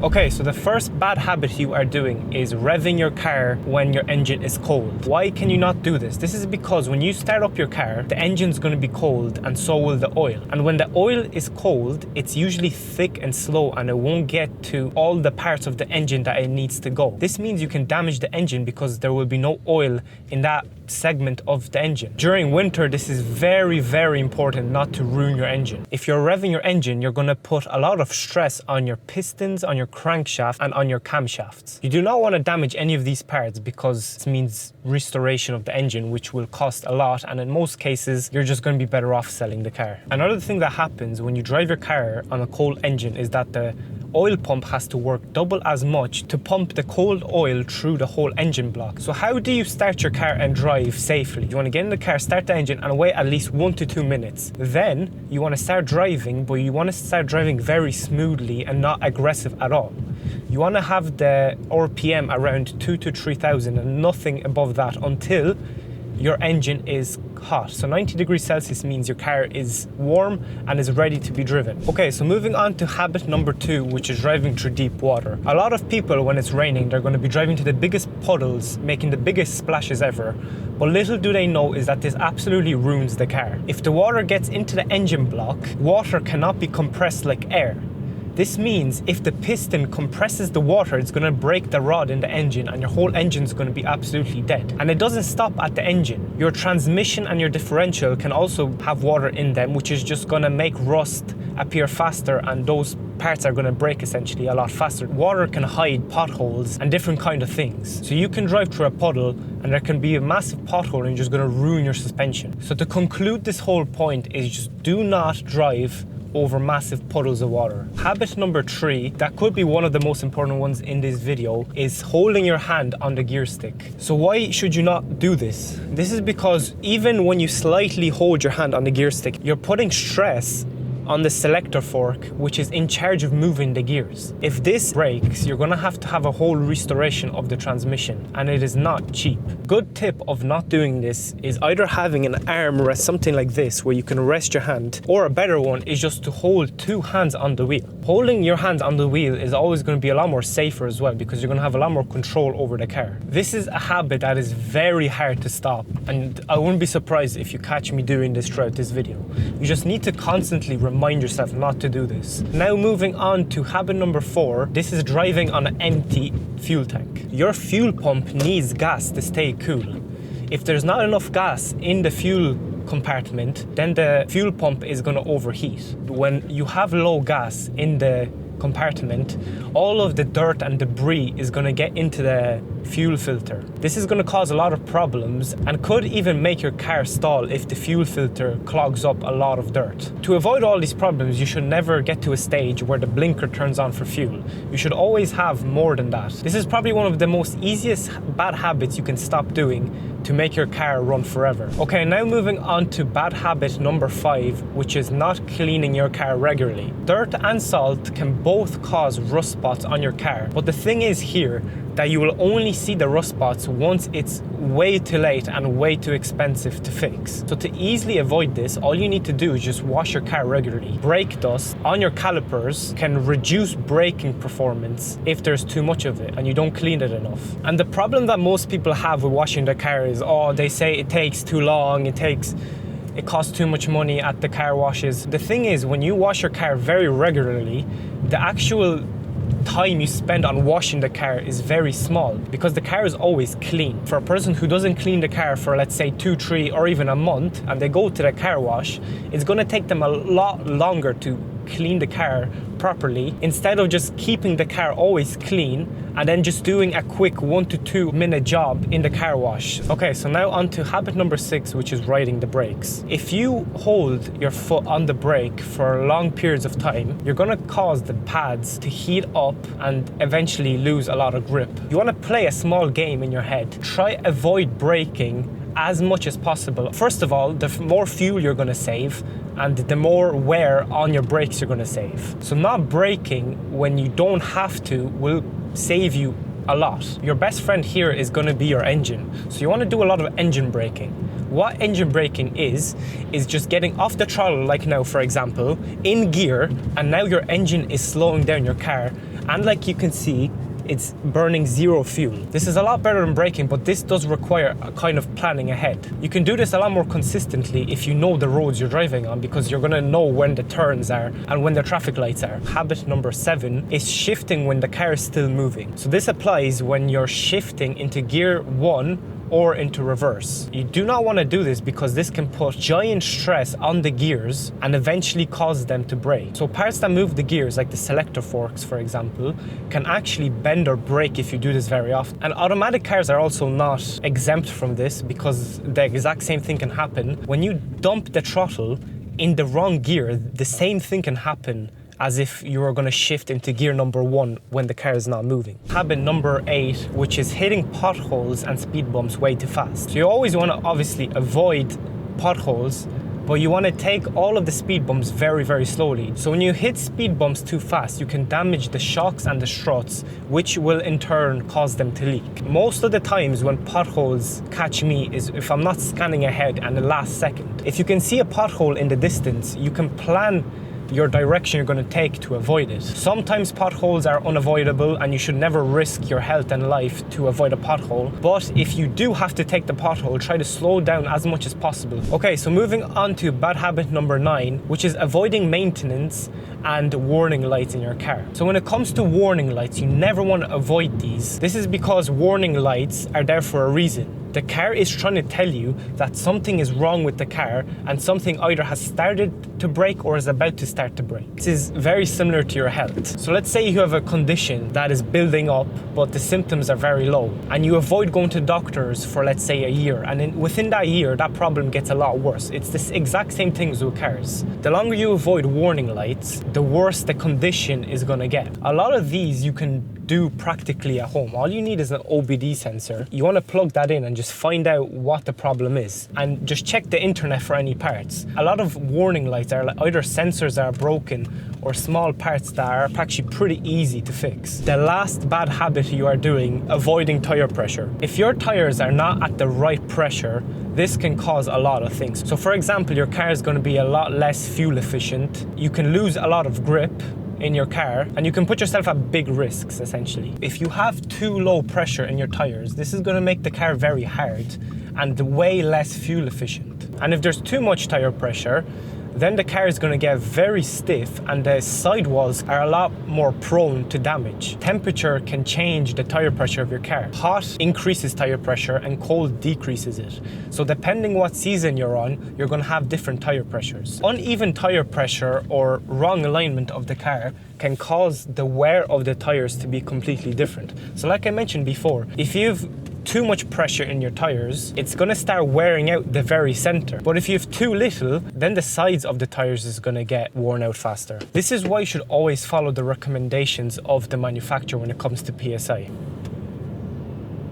Okay, so the first bad habit you are doing is revving your car when your engine is cold. Why can you not do this? This is because when you start up your car, the engine's going to be cold and so will the oil. And when the oil is cold, it's usually thick and slow and it won't get to all the parts of the engine that it needs to go. This means you can damage the engine because there will be no oil in that segment of the engine. During winter, this is very, very important not to ruin your engine. If you're revving your engine, you're going to put a lot of stress on your pistons, on your crankshaft and on your camshafts. You do not want to damage any of these parts because it means restoration of the engine, which will cost a lot, and in most cases you're just going to be better off selling the car. Another thing that happens when you drive your car on a cold engine is that the oil pump has to work double as much to pump the cold oil through the whole engine block. So how do you start your car and drive safely? You want to get in the car, start the engine and wait at least 1 to 2 minutes. Then you want to start driving, but you want to start driving very smoothly and not aggressive at all. You want to have the RPM around 2 to 3,000 and nothing above that until your engine is hot. So 90 degrees Celsius means your car is warm and is ready to be driven. Okay, so moving on to habit number 2, which is driving through deep water. A lot of people, when it's raining, they're going to be driving to the biggest puddles, making the biggest splashes ever. But little do they know is that this absolutely ruins the car. If the water gets into the engine block, water cannot be compressed like air. This means if the piston compresses the water, it's going to break the rod in the engine and your whole engine is going to be absolutely dead. And it doesn't stop at the engine. Your transmission and your differential can also have water in them, which is just going to make rust appear faster, and those parts are going to break essentially a lot faster. Water can hide potholes and different kind of things. So you can drive through a puddle and there can be a massive pothole and you're just going to ruin your suspension. So to conclude this whole point is just do not drive over massive puddles of water. Habit number 3, that could be one of the most important ones in this video, is holding your hand on the gear stick. So why should you not do this? This is because even when you slightly hold your hand on the gear stick, you're putting stress on the selector fork, which is in charge of moving the gears. If this breaks, you're gonna have to have a whole restoration of the transmission, and it is not cheap. Good tip of not doing this is either having an armrest, something like this, where you can rest your hand, or a better one is just to hold 2 hands on the wheel. Holding your hands on the wheel is always gonna be a lot more safer as well, because you're gonna have a lot more control over the car. This is a habit that is very hard to stop, and I wouldn't be surprised if you catch me doing this throughout this video. You just need to constantly remind yourself not to do this. Now moving on to habit number 4, this is driving on an empty fuel tank. Your fuel pump needs gas to stay cool. If there's not enough gas in the fuel compartment, then the fuel pump is going to overheat. When you have low gas in the compartment, all of the dirt and debris is going to get into the fuel filter. This is going to cause a lot of problems and could even make your car stall if the fuel filter clogs up a lot of dirt. To avoid all these problems, you should never get to a stage where the blinker turns on for fuel. You should always have more than that. This is probably one of the most easiest bad habits you can stop doing to make your car run forever. Okay, now moving on to bad habit number 5, which is not cleaning your car regularly. Dirt and salt can both cause rust spots on your car, but the thing is here that you will only see the rust spots once it's way too late and way too expensive to fix. So to easily avoid this, all you need to do is just wash your car regularly. Brake dust on your calipers can reduce braking performance if there's too much of it and you don't clean it enough. And the problem that most people have with washing their car is, oh, they say it takes too long, it costs too much money at the car washes. The thing is, when you wash your car very regularly, the actual time you spend on washing the car is very small because the car is always clean. For a person who doesn't clean the car for, let's say, 2, 3 or even a month, and they go to the car wash, it's going to take them a lot longer to clean the car properly, instead of just keeping the car always clean and then just doing a quick 1 to 2 minute job in the car wash. Okay, so now on to habit number 6, which is riding the brakes. If you hold your foot on the brake for long periods of time, you're gonna cause the pads to heat up and eventually lose a lot of grip. You wanna play a small game in your head. Try avoid braking as much as possible. First of all, the more fuel you're gonna save, and the more wear on your brakes you're gonna save. So not braking when you don't have to will save you a lot. Your best friend here is gonna be your engine. So you wanna do a lot of engine braking. What engine braking is just getting off the throttle, like now for example, in gear, and now your engine is slowing down your car And like you can see, it's burning 0 fuel. This is a lot better than braking, but this does require a kind of planning ahead. You can do this a lot more consistently if you know the roads you're driving on, because you're gonna know when the turns are and when the traffic lights are. Habit number 7 is shifting when the car is still moving. So this applies when you're shifting into gear 1 or into reverse. You do not want to do this because this can put giant stress on the gears and eventually cause them to break. So parts that move the gears, like the selector forks for example, can actually bend or break if you do this very often. And automatic cars are also not exempt from this, because the exact same thing can happen. When you dump the throttle in the wrong gear, the same thing can happen as if you were going to shift into gear number 1 when the car is not moving. Habit number 8, which is hitting potholes and speed bumps way too fast. So you always want to obviously avoid potholes, but you want to take all of the speed bumps very, very slowly. So when you hit speed bumps too fast, you can damage the shocks and the struts, which will in turn cause them to leak. Most of the times when potholes catch me is if I'm not scanning ahead and the last second. If you can see a pothole in the distance, you can plan your direction you're going to take to avoid it. Sometimes potholes are unavoidable and you should never risk your health and life to avoid a pothole. But if you do have to take the pothole, try to slow down as much as possible. Okay, so moving on to bad habit number 9, which is avoiding maintenance and warning lights in your car. So when it comes to warning lights, you never want to avoid these. This is because warning lights are there for a reason. The car is trying to tell you that something is wrong with the car and something either has started to break or is about to start to break. This is very similar to your health. So let's say you have a condition that is building up, but the symptoms are very low, and you avoid going to doctors for, let's say, a year, and within that year, that problem gets a lot worse. It's the exact same things with cars. The longer you avoid warning lights, the worse the condition is gonna get. A lot of these you can do practically at home. All you need is an OBD sensor. You want to plug that in and just find out what the problem is, and just check the internet for any parts. A lot of warning lights are either sensors that are broken or small parts that are actually pretty easy to fix. The last bad habit you are doing, avoiding tire pressure. If your tires are not at the right pressure, this can cause a lot of things. So for example, your car is going to be a lot less fuel efficient. You can lose a lot of grip in your car, and you can put yourself at big risks essentially. If you have too low pressure in your tires, this is going to make the car very hard and way less fuel efficient. And if there's too much tire pressure, then the car is going to get very stiff and the sidewalls are a lot more prone to damage. Temperature can change the tire pressure of your car. Hot increases tire pressure and cold decreases it. So depending what season you're on, you're going to have different tire pressures. Uneven tire pressure or wrong alignment of the car can cause the wear of the tires to be completely different. So like I mentioned before, if you've too much pressure in your tires, it's going to start wearing out the very center. But if you have too little, then the sides of the tires is going to get worn out faster. This is why you should always follow the recommendations of the manufacturer when it comes to PSI.